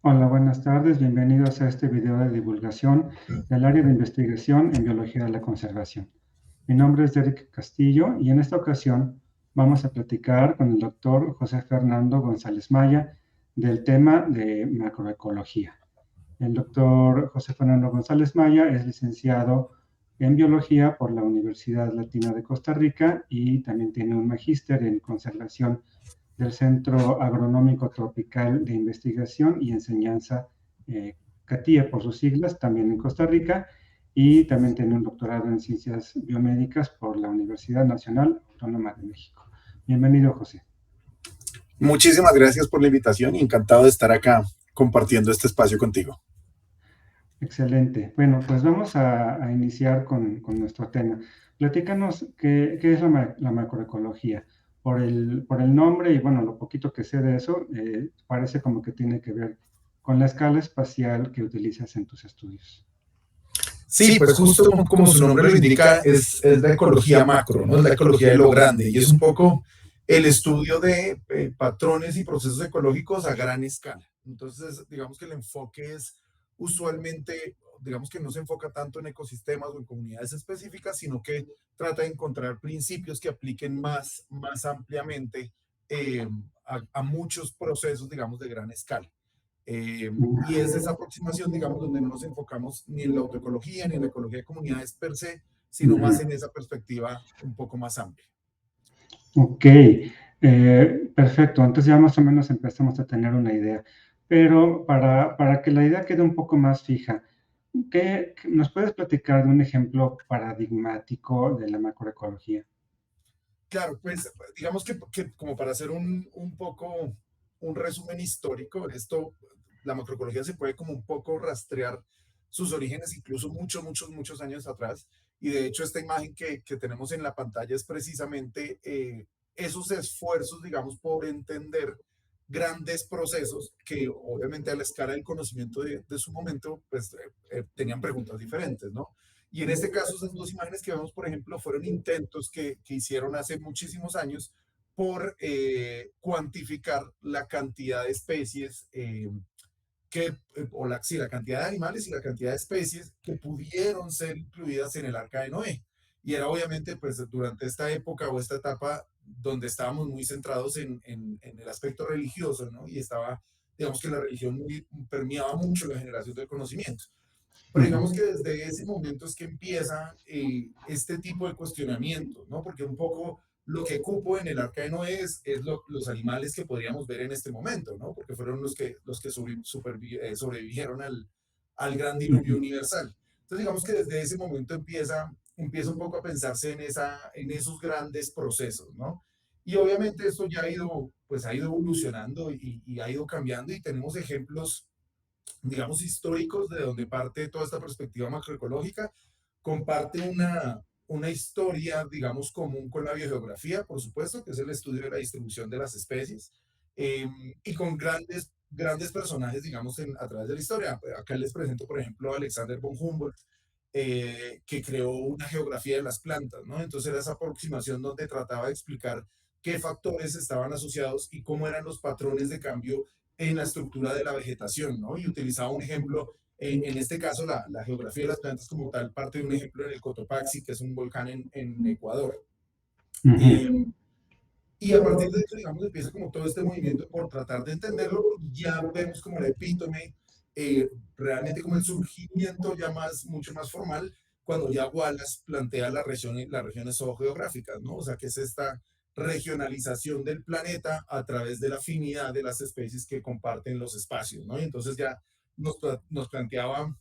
Hola, buenas tardes. Bienvenidos a este video de divulgación del área de investigación en biología de la conservación. Mi nombre es Derek Castillo y en esta ocasión vamos a platicar con el doctor José Fernando González Maya del tema de macroecología. El doctor José Fernando González Maya es licenciado en biología por la Universidad Latina de Costa Rica y también tiene un magíster en conservación del Centro Agronómico Tropical de Investigación y Enseñanza, CATIE por sus siglas, también en Costa Rica, y también tiene un doctorado en Ciencias Biomédicas por la Universidad Nacional Autónoma de México. Bienvenido, José. Muchísimas gracias por la invitación y encantado de estar acá compartiendo este espacio contigo. Excelente. Bueno, pues vamos a iniciar con nuestro tema. Platícanos qué es la macroecología. Por el nombre y bueno, lo poquito que sé de eso, parece como que tiene que ver con la escala espacial que utilizas en tus estudios. Sí, pues justo como su nombre lo indica, es la ecología macro, ¿no? Es la ecología de lo grande y es un poco el estudio de patrones y procesos ecológicos a gran escala. Entonces, digamos que el enfoque es usualmente, digamos que no se enfoca tanto en ecosistemas o en comunidades específicas, sino que trata de encontrar principios que apliquen más ampliamente eh, a muchos procesos, digamos, de gran escala. Y es esa aproximación, digamos, donde no nos enfocamos ni en la autoecología ni en la ecología de comunidades per se, sino más en esa perspectiva un poco más amplia. Ok, perfecto. Entonces ya más o menos empezamos a tener una idea. Pero para que la idea quede un poco más fija, ¿nos puedes platicar de un ejemplo paradigmático de la macroecología? Claro, pues digamos que como para hacer un poco un resumen histórico, la macroecología se puede como un poco rastrear sus orígenes incluso muchos años atrás. Y de hecho esta imagen que tenemos en la pantalla es precisamente esos esfuerzos, digamos, por entender grandes procesos que obviamente a la escala del conocimiento de su momento, pues tenían preguntas diferentes, ¿no? Y en este caso, esas dos imágenes que vemos, por ejemplo, fueron intentos que hicieron hace muchísimos años por cuantificar la cantidad de especies sí, la cantidad de animales y la cantidad de especies que pudieron ser incluidas en el Arca de Noé. Y era obviamente, pues, durante esta época o esta etapa donde estábamos muy centrados en el aspecto religioso, ¿no? Y estaba, digamos que la religión permeaba mucho la generación del conocimiento. Pero digamos que desde ese momento es que empieza este tipo de cuestionamiento, ¿no? Porque un poco lo que cupo en el Arca de Noé es los animales que podríamos ver en este momento, ¿no? Porque fueron los que sobrevivieron al gran diluvio universal. Entonces digamos que desde ese momento empieza un poco a pensarse en esos grandes procesos, ¿no? Y obviamente esto ya ha ido, pues ha ido evolucionando y ha ido cambiando y tenemos ejemplos, digamos, históricos de donde parte toda esta perspectiva macroecológica, comparte una historia, digamos, común con la biogeografía, por supuesto, que es el estudio de la distribución de las especies, y con grandes personajes, digamos, a través de la historia. Acá les presento, por ejemplo, a Alexander von Humboldt, que creó una geografía de las plantas, ¿no? Entonces era esa aproximación donde trataba de explicar qué factores estaban asociados y cómo eran los patrones de cambio en la estructura de la vegetación, ¿no? Y utilizaba un ejemplo, en este caso la geografía de las plantas como tal, parte de un ejemplo en el Cotopaxi, que es un volcán en Ecuador. Eh, y a partir de eso, digamos, empieza como todo este movimiento por tratar de entenderlo, y ya vemos como el epítome, realmente como el surgimiento ya mucho más formal, cuando ya Wallace plantea las regiones zoogeográficas, ¿no? O sea, que es esta regionalización del planeta a través de la afinidad de las especies que comparten los espacios, ¿no? Y entonces ya nos planteaba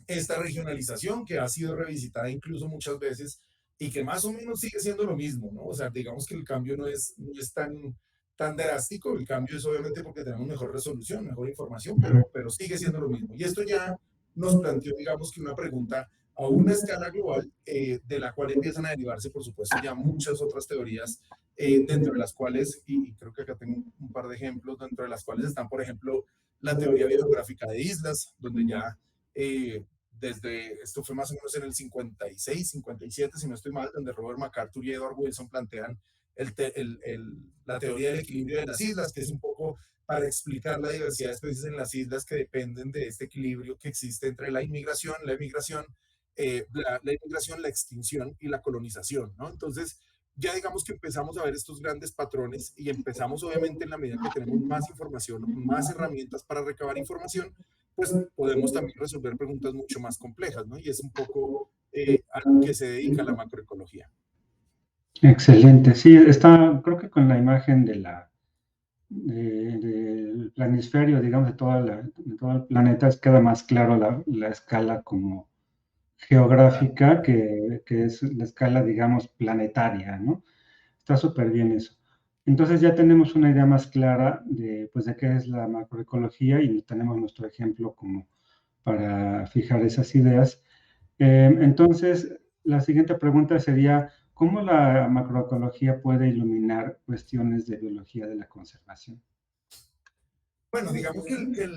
esta regionalización que ha sido revisitada incluso muchas veces y que más o menos sigue siendo lo mismo, ¿no? O sea, digamos que el cambio no es tan drástico, el cambio es obviamente porque tenemos mejor resolución, mejor información, pero sigue siendo lo mismo. Y esto ya nos planteó, digamos que una pregunta a una escala global, de la cual empiezan a derivarse, por supuesto, ya muchas otras teorías, dentro de las cuales, y creo que acá tengo un par de ejemplos, dentro de las cuales están, por ejemplo, la teoría biogeográfica de islas, donde ya esto fue más o menos en el 56, 57, si no estoy mal, donde Robert MacArthur y Edward Wilson plantean la teoría del equilibrio de las islas, que es un poco para explicar la diversidad de especies en las islas que dependen de este equilibrio que existe entre la inmigración, la extinción y la colonización, ¿no? Entonces, ya digamos que empezamos a ver estos grandes patrones y empezamos obviamente en la medida que tenemos más información, más herramientas para recabar información, pues podemos también resolver preguntas mucho más complejas, ¿no? Y es un poco a lo que se dedica la macroecología. Excelente. Sí, está, creo que con la imagen del planisferio, digamos, de todo el planeta, queda más claro la escala como geográfica que es la escala, digamos, planetaria, ¿no? Está súper bien eso. Entonces ya tenemos una idea más clara pues, de qué es la macroecología y tenemos nuestro ejemplo como para fijar esas ideas. Entonces, la siguiente pregunta sería, ¿cómo la macroecología puede iluminar cuestiones de biología de la conservación? Bueno, digamos que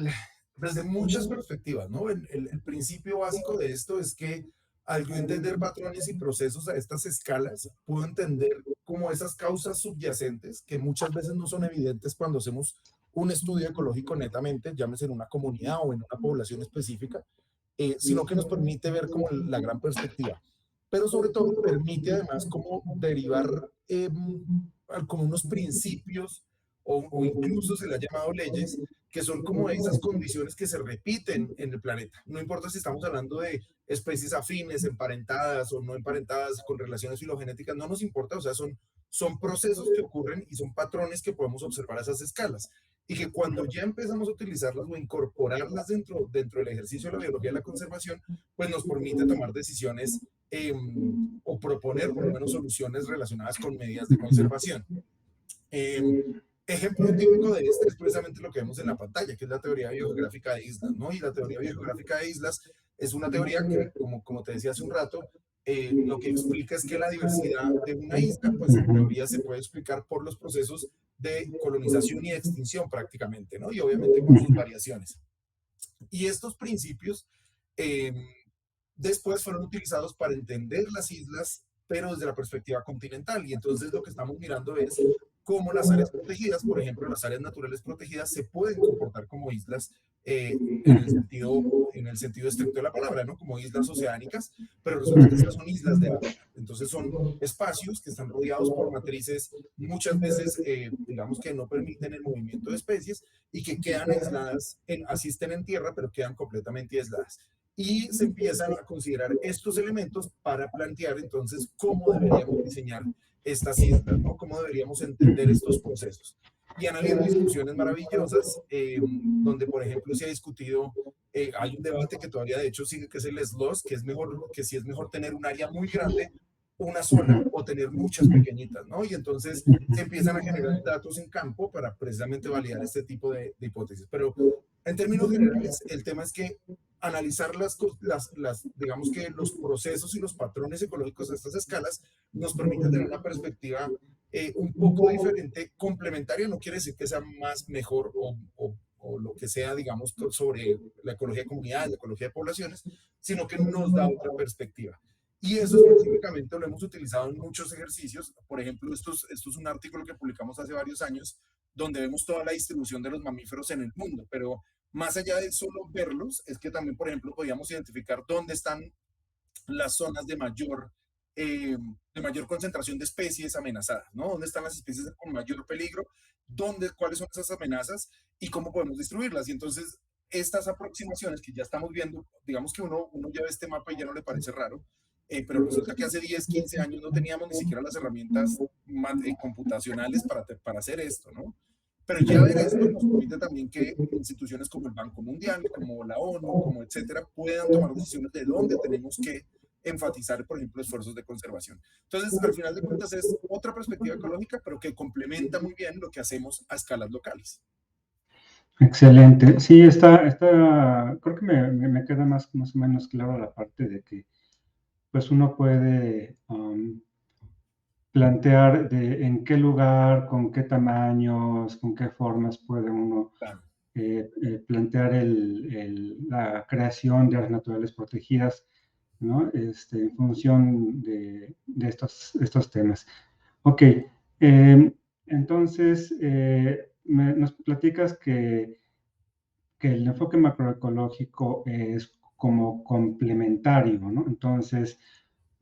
desde muchas perspectivas, ¿no? El principio básico de esto es que al yo entender patrones y procesos a estas escalas, puedo entender como esas causas subyacentes que muchas veces no son evidentes cuando hacemos un estudio ecológico netamente, llámese en una comunidad o en una población específica, sino que nos permite ver como la gran perspectiva. Pero sobre todo permite además como derivar como unos principios o incluso se le ha llamado leyes, que son como esas condiciones que se repiten en el planeta. No importa si estamos hablando de especies afines, emparentadas o no emparentadas con relaciones filogenéticas, no nos importa, o sea, son procesos que ocurren y son patrones que podemos observar a esas escalas. Y que cuando ya empezamos a utilizarlas o incorporarlas dentro del ejercicio de la biología de la conservación, pues nos permite tomar decisiones o proponer por lo menos soluciones relacionadas con medidas de conservación. Eh, Ejemplo típico de este es precisamente lo que vemos en la pantalla, que es la teoría biogeográfica de islas, ¿no? Y la teoría biogeográfica de islas es una teoría que, como te decía hace un rato, lo que explica es que la diversidad de una isla, pues en teoría se puede explicar por los procesos de colonización y de extinción prácticamente, ¿no? Y obviamente con sus variaciones. Y estos principios eh, después fueron utilizados para entender las islas, pero desde la perspectiva continental. Y entonces lo que estamos mirando es cómo las áreas protegidas, por ejemplo, las áreas naturales protegidas, se pueden comportar como islas en el sentido estricto de la palabra, ¿no? Como islas oceánicas, pero resulta que estas son islas de hábitat. Entonces son espacios que están rodeados por matrices muchas veces, digamos que no permiten el movimiento de especies y que quedan aisladas, así estén en tierra, pero quedan completamente aisladas y se empiezan a considerar estos elementos para plantear entonces cómo deberíamos diseñar estas islas, ¿no? Cómo deberíamos entender estos procesos. Y han habido discusiones maravillosas donde, por ejemplo, se ha discutido, hay un debate que todavía de hecho sigue, que es el SLOS, que es mejor, que si es mejor tener un área muy grande, una sola, o tener muchas pequeñitas, ¿no? Y entonces se empiezan a generar datos en campo para precisamente validar este tipo de hipótesis. Pero en términos generales, el tema es que analizar digamos que los procesos y los patrones ecológicos de estas escalas nos permite tener una perspectiva un poco diferente, complementaria, no quiere decir que sea más, mejor o lo que sea, digamos, sobre la ecología de comunidades, la ecología de poblaciones, sino que nos da otra perspectiva. Y eso específicamente lo hemos utilizado en muchos ejercicios. Por ejemplo, esto es un artículo que publicamos hace varios años, donde vemos toda la distribución de los mamíferos en el mundo, pero más allá de solo verlos, es que también, por ejemplo, podíamos identificar dónde están las zonas de mayor concentración de especies amenazadas, ¿no? ¿Dónde están las especies con mayor peligro? ¿Cuáles son esas amenazas? ¿Y cómo podemos destruirlas? Y entonces, estas aproximaciones que ya estamos viendo, digamos que uno ya ve este mapa y ya no le parece raro, pero resulta que hace 10, 15 años no teníamos ni siquiera las herramientas computacionales para hacer esto, ¿no? Pero ya ver esto nos permite también que instituciones como el Banco Mundial, como la ONU, como etcétera, puedan tomar decisiones de dónde tenemos que enfatizar, por ejemplo, esfuerzos de conservación. Entonces, al final de cuentas, es otra perspectiva ecológica, pero que complementa muy bien lo que hacemos a escalas locales. Excelente. Sí, creo que me queda más o menos claro la parte de que pues uno puede plantear en qué lugar, con qué tamaños, con qué formas puede uno Claro. plantear la creación de áreas naturales protegidas, ¿no? En función de estos temas. Ok, Entonces, nos platicas que el enfoque macroecológico es como complementario, ¿no? Entonces,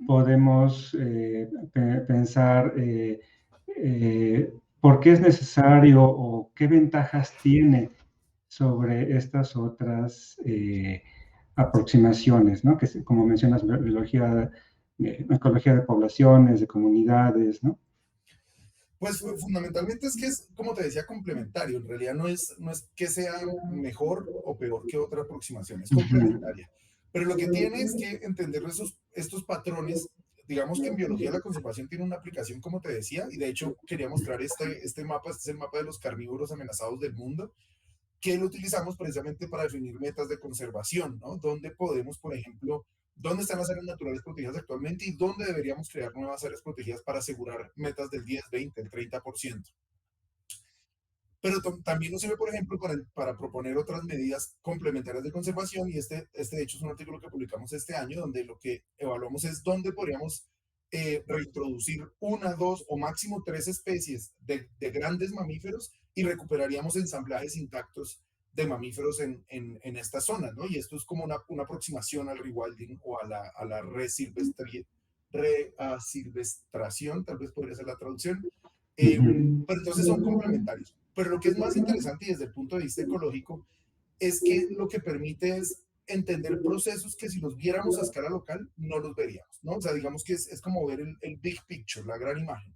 podemos pensar por qué es necesario o qué ventajas tiene sobre estas otras aproximaciones, ¿no? Que como mencionas, biología, ecología de poblaciones, de comunidades, ¿no? Pues fundamentalmente es que es, como te decía, complementario. En realidad no es que sea mejor o peor que otra aproximación, es Ujú. complementaria. Pero lo que tiene es que entender estos patrones. Digamos que en biología de la conservación tiene una aplicación, como te decía, y de hecho quería mostrar este mapa. Este es el mapa de los carnívoros amenazados del mundo, que lo utilizamos precisamente para definir metas de conservación, ¿no? Dónde podemos, por ejemplo, dónde están las áreas naturales protegidas actualmente y dónde deberíamos crear nuevas áreas protegidas para asegurar metas del 10, 20, el 30%. Pero también nos sirve, por ejemplo, para proponer otras medidas complementarias de conservación, y de hecho es un artículo que publicamos este año, donde lo que evaluamos es dónde podríamos reintroducir una, dos o máximo tres especies de grandes mamíferos y recuperaríamos ensamblajes intactos de mamíferos en esta zona, ¿no? Y esto es como una aproximación al rewilding o a la reasilvestración, tal vez podría ser la traducción. Ujú. Pero entonces son complementarios. Pero lo que es más interesante y desde el punto de vista ecológico es que lo que permite es entender procesos que si los viéramos a escala local no los veríamos, ¿no? O sea, digamos que es como ver el big picture, la gran imagen.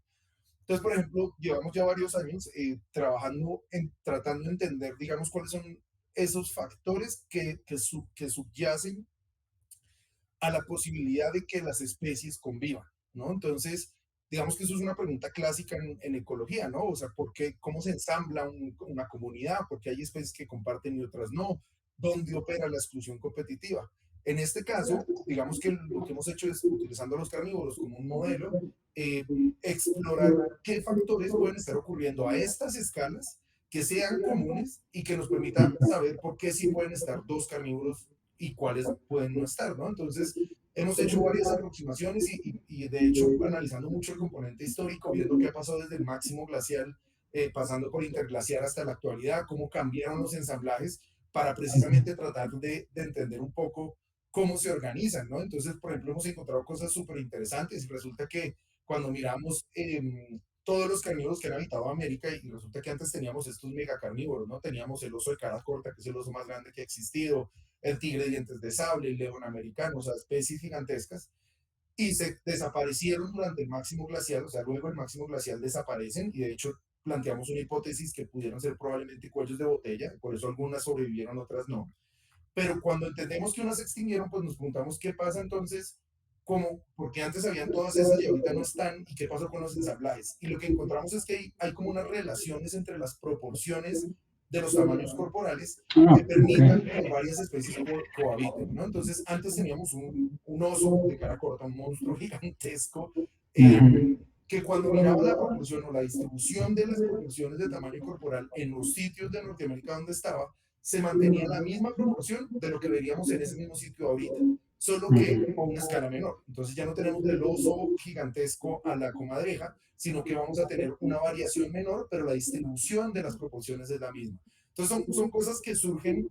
Entonces, por ejemplo, llevamos ya varios años trabajando tratando de entender, digamos, cuáles son esos factores que subyacen a la posibilidad de que las especies convivan, ¿no? Entonces, digamos que eso es una pregunta clásica en ecología, ¿no? O sea, ¿cómo se ensambla una comunidad? ¿Por qué hay especies que comparten y otras no? ¿Dónde opera la exclusión competitiva? En este caso, digamos que lo que hemos hecho es, utilizando a los carnívoros como un modelo, eh, explorar qué factores pueden estar ocurriendo a estas escalas que sean comunes y que nos permita saber por qué sí pueden estar dos carnívoros y cuáles pueden no estar, ¿no? Entonces, hemos hecho varias aproximaciones y de hecho analizando mucho el componente histórico, viendo qué ha pasado desde el máximo glacial, pasando por interglaciar hasta la actualidad, cómo cambiaron los ensamblajes para precisamente tratar de entender un poco cómo se organizan, ¿no? Entonces, por ejemplo, hemos encontrado cosas súper interesantes y resulta que cuando miramos todos los carnívoros que han habitado América, y resulta que antes teníamos estos megacarnívoros, ¿no? Teníamos el oso de cara corta, que es el oso más grande que ha existido, el tigre de dientes de sable, el león americano, o sea, especies gigantescas, y se desaparecieron durante el máximo glacial. O sea, luego el máximo glacial desaparecen, y de hecho planteamos una hipótesis que pudieron ser probablemente cuellos de botella, por eso algunas sobrevivieron, otras no. Pero cuando entendemos que unas se extinguieron, pues nos preguntamos qué pasa entonces, como, porque antes habían todas esas y ahorita no están, y qué pasó con los ensamblajes. Y lo que encontramos es que hay como unas relaciones entre las proporciones de los tamaños corporales Ah, que ok. permitan que varias especies cohabiten, ¿no? Entonces, antes teníamos un oso de cara corta, un monstruo gigantesco, eh, Ujú. que cuando miraba la proporción o la distribución de las proporciones de tamaño corporal en los sitios de Norteamérica donde estaba, se mantenía la misma proporción de lo que veríamos en ese mismo sitio ahorita, solo que a Ujú. una escala menor. Entonces ya no tenemos del oso gigantesco a la comadreja, sino que vamos a tener una variación menor, pero la distribución de las proporciones es la misma. Entonces son cosas que surgen,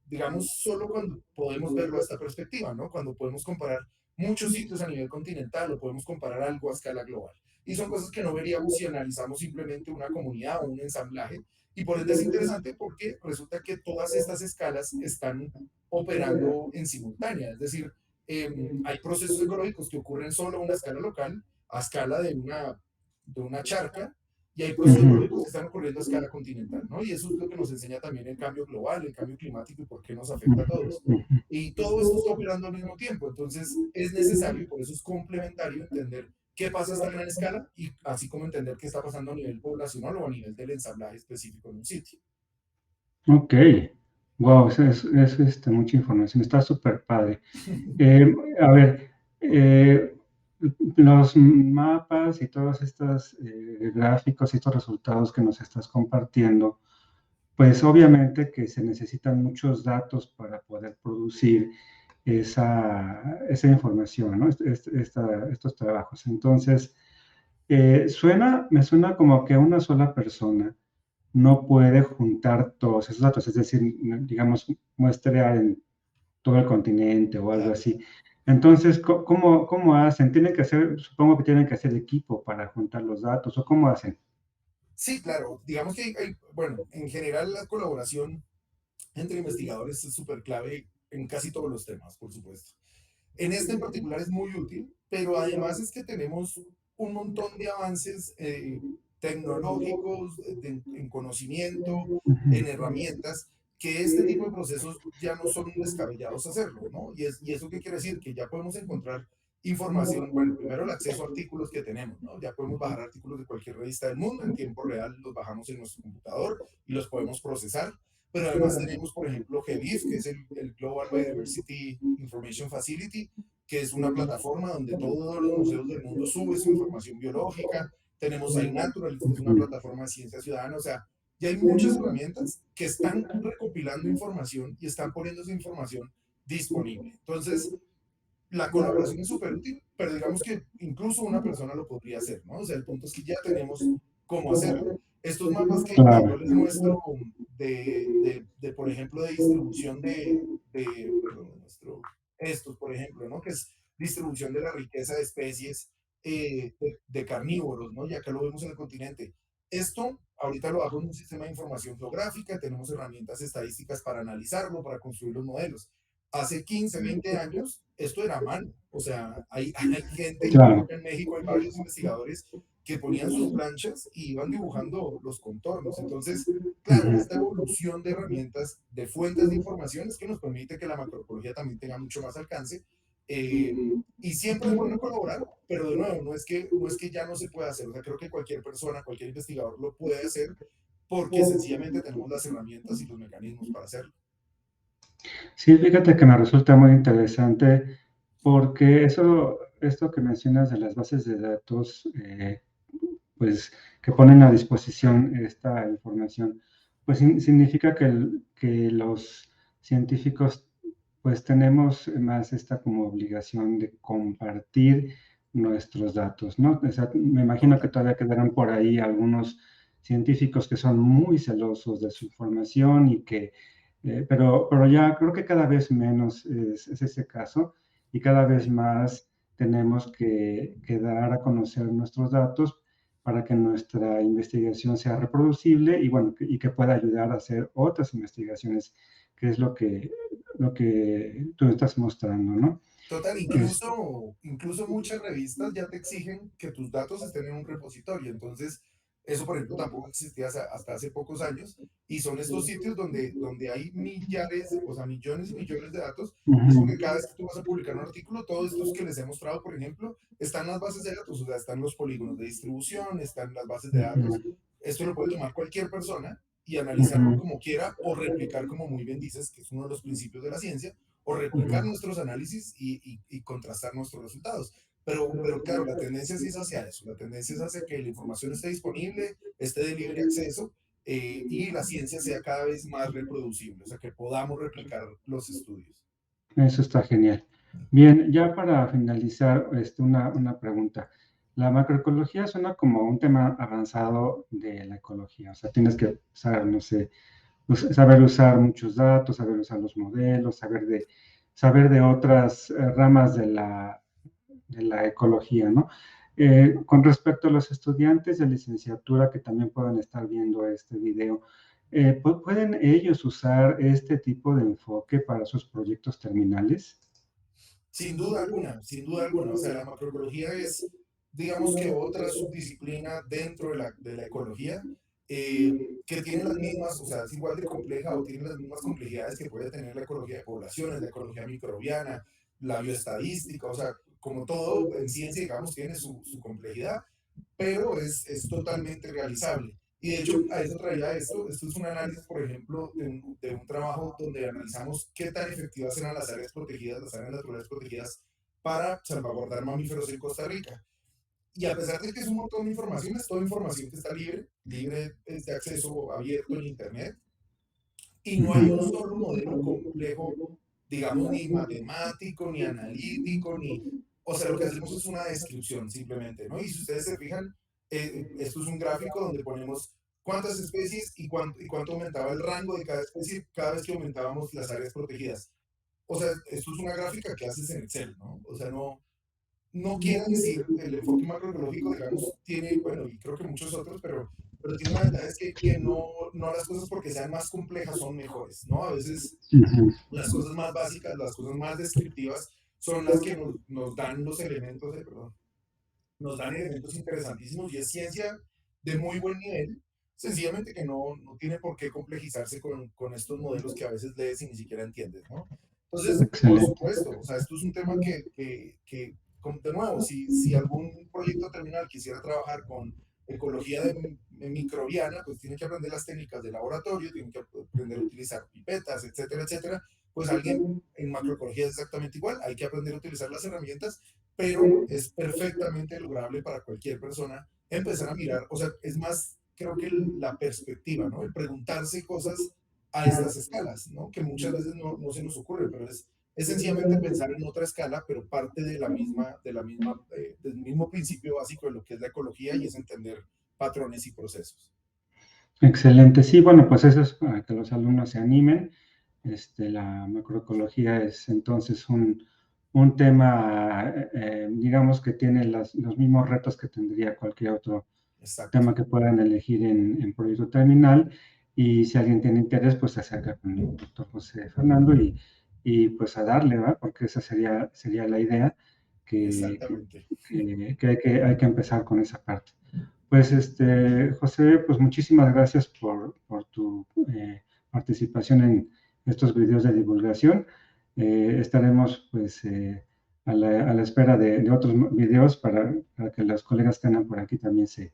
digamos, solo cuando podemos verlo a esta perspectiva, ¿no? Cuando podemos comparar muchos sitios a nivel continental o podemos comparar algo a escala global. Y son cosas que no veríamos si analizamos simplemente una comunidad o un ensamblaje. Y por ende es interesante porque resulta que todas estas escalas están operando en simultánea. Es decir, hay procesos ecológicos que ocurren solo a una escala local, a escala de una charca, y hay procesos ecológicos que Ujú. están ocurriendo a escala continental, ¿no? Y eso es lo que nos enseña también el cambio global, el cambio climático y por qué nos afecta a todos. Ujú. Y todo esto está operando al mismo tiempo. Entonces es necesario, y por eso es complementario, entender qué pasa a esta gran escala, y así como entender qué está pasando a nivel poblacional o a nivel del ensamblaje específico en un sitio. Ok. Wow, mucha información. Está súper padre. A ver, los mapas y todos estos gráficos y estos resultados que nos estás compartiendo, pues obviamente que se necesitan muchos datos para poder producir esa información, ¿no? Estos trabajos. Entonces, Me suena como que una sola persona no puede juntar todos esos datos, es decir, digamos, muestrear en todo el continente o algo Claro. así. Entonces, ¿cómo hacen? Tienen que hacer, supongo que tienen que hacer equipo para juntar los datos, ¿o cómo hacen? Sí, claro. Digamos que bueno, en general la colaboración entre investigadores es súper clave en casi todos los temas, por supuesto. En este en particular es muy útil, pero además es que tenemos un montón de avances tecnológicos, en conocimiento, en Ujú. herramientas, que este tipo de procesos ya no son descabellados hacerlo, ¿no? Y eso qué quiere decir? Que ya podemos encontrar información, bueno, primero el acceso a artículos que tenemos, ¿no? Ya podemos bajar artículos de cualquier revista del mundo en tiempo real, los bajamos en nuestro computador y los podemos procesar, pero además tenemos, por ejemplo, GBIF, que es el Global Biodiversity Information Facility, que es una plataforma donde todos los museos del mundo suben su información biológica. Tenemos iNaturalist, que es una plataforma de ciencia ciudadana. O sea, ya hay muchas herramientas que están recopilando información y están poniendo esa información disponible. Entonces, la colaboración es súper útil, pero digamos que incluso una persona lo podría hacer, ¿no? O sea, el punto es que ya tenemos cómo hacerlo. Estos mapas que yo Claro. les muestro por ejemplo, de distribución perdón, estos, por ejemplo, ¿no? Que es distribución de la riqueza de especies de carnívoros, ¿no? Ya que lo vemos en el continente. Esto ahorita lo hago en un sistema de información geográfica, tenemos herramientas estadísticas para analizarlo, para construir los modelos. Hace 15, 20 años esto era a mano. O sea, hay gente, incluso Claro. acá en México hay varios investigadores que ponían sus planchas y iban dibujando los contornos. Entonces, claro, Ujú. esta evolución de herramientas, de fuentes de información, es que nos permite que la macroecología también tenga mucho más alcance. eh, y siempre es bueno colaborar, pero de nuevo, no es que ya no se pueda hacer. O sea, creo que cualquier persona, cualquier investigador lo puede hacer porque sencillamente tenemos las herramientas y los mecanismos para hacerlo. Sí, fíjate que me resulta muy interesante porque esto que mencionas de las bases de datos, pues que ponen a disposición esta información, pues significa que los científicos pues tenemos más esta como obligación de compartir nuestros datos, ¿no? O sea, me imagino que Total. todavía quedarán por ahí algunos científicos que son muy celosos de su información y que, pero ya creo que cada vez menos es ese caso y cada vez Sí. más tenemos que dar a conocer nuestros datos para que nuestra investigación sea reproducible y bueno, y que pueda ayudar a hacer otras investigaciones, que es lo que tú estás mostrando, ¿no? Total, Es, incluso muchas revistas ya te exigen que tus datos estén en un repositorio. Entonces, eso, por ejemplo, tampoco existía hasta hace pocos años. Y son estos sitios donde hay millares, o sea, millones y millones de datos. Y es porque ujú, cada vez que tú vas a publicar un artículo, todos estos que les he mostrado, por ejemplo, están en las bases de datos. O sea, están los polígonos de distribución, están las bases de datos. ujú, Esto lo puede tomar cualquier persona y analizarlo ujú, como quiera o replicar, como muy bien dices, que es uno de los principios de la ciencia, o ujú. replicar nuestros análisis y contrastar nuestros resultados. Pero claro, la tendencia sí es hacia eso, la tendencia es hacia que la información esté disponible, esté de libre acceso y la ciencia sea cada vez más reproducible, o sea, que podamos replicar los estudios. Eso está genial. Bien, ya para finalizar, una pregunta. La macroecología suena como un tema avanzado de la ecología, o sea, tienes que usar, no sé, saber usar muchos datos, saber usar los modelos, saber de otras ramas de la ecología, ¿no? Con respecto a los estudiantes de licenciatura que también puedan estar viendo este video, ¿pueden ellos usar este tipo de enfoque para sus proyectos terminales? Sin duda alguna, sin duda alguna. O sea, la macroecología es, digamos que otra subdisciplina dentro de la ecología que tiene las mismas, o sea, es igual de compleja o tiene las mismas complejidades que puede tener la ecología de poblaciones, la ecología microbiana, la bioestadística, o sea, como todo en ciencia, digamos, tiene su complejidad, pero es totalmente realizable. Y de hecho, a eso traía esto. Esto es un análisis, por ejemplo, de un trabajo donde analizamos qué tan efectivas eran las áreas protegidas, las áreas naturales protegidas, para salvaguardar mamíferos en Costa Rica. Y a pesar de que es un montón de información, es toda información que está libre, libre es de acceso abierto en Internet, y no hay un solo modelo complejo, digamos, ni matemático, ni analítico, o sea, lo que hacemos es una descripción simplemente, ¿no? Y si ustedes se fijan, esto es un gráfico donde ponemos cuántas especies y cuánto aumentaba el rango de cada especie cada vez que aumentábamos las áreas protegidas. O sea, esto es una gráfica que haces en Excel, ¿no? O sea, no quiere decir, el enfoque macroecológico, digamos, tiene, bueno, y creo que muchos otros, pero tiene una ventaja, es que no las cosas porque sean más complejas son mejores, ¿no? A veces Ujú. las cosas más básicas, las cosas más descriptivas, son las que nos dan los elementos, perdón, nos dan elementos interesantísimos y es ciencia de muy buen nivel, sencillamente que no tiene por qué complejizarse con estos modelos que a veces lees y ni siquiera entiendes, ¿no? Entonces, por Excelente. supuesto, o sea, esto es un tema de nuevo, si algún proyecto terminal quisiera trabajar con ecología microbiana, pues tiene que aprender las técnicas de laboratorio, tiene que aprender a utilizar pipetas, etcétera, etcétera. Pues alguien en macroecología es exactamente igual, hay que aprender a utilizar las herramientas, pero es perfectamente lograble para cualquier persona empezar a mirar, o sea, es más, creo que la perspectiva, ¿no? El preguntarse cosas a estas escalas, ¿no? Que muchas veces no se nos ocurre, pero es sencillamente pensar en otra escala, pero parte del mismo principio básico de lo que es la ecología y es entender patrones y procesos. Excelente. Sí, bueno, pues eso es para que los alumnos se animen. La macroecología es entonces un tema, digamos, que tiene los mismos retos que tendría cualquier otro Exacto. tema que puedan elegir en proyecto terminal. Y si alguien tiene interés, pues se acerca con el doctor José Fernando y pues a darle, ¿va? Porque esa sería la idea, que, que, Exactamente. hay que empezar con esa parte. Pues, José, pues muchísimas gracias por tu participación en estos videos de divulgación. Estaremos, pues, a la espera de otros videos para que los colegas que andan por aquí también se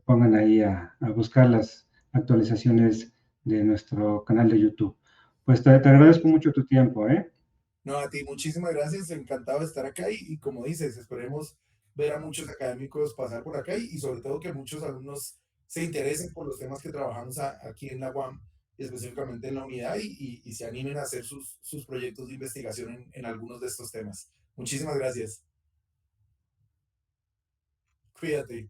pongan ahí a buscar las actualizaciones de nuestro canal de YouTube. Pues te agradezco mucho tu tiempo, ¿eh? No, a ti muchísimas gracias, encantado de estar acá y como dices, esperemos ver a muchos académicos pasar por acá y sobre todo que muchos alumnos se interesen por los temas que trabajamos aquí en la UAM, y específicamente en la unidad y se animen a hacer sus proyectos de investigación en algunos de estos temas. Muchísimas gracias. Cuídate.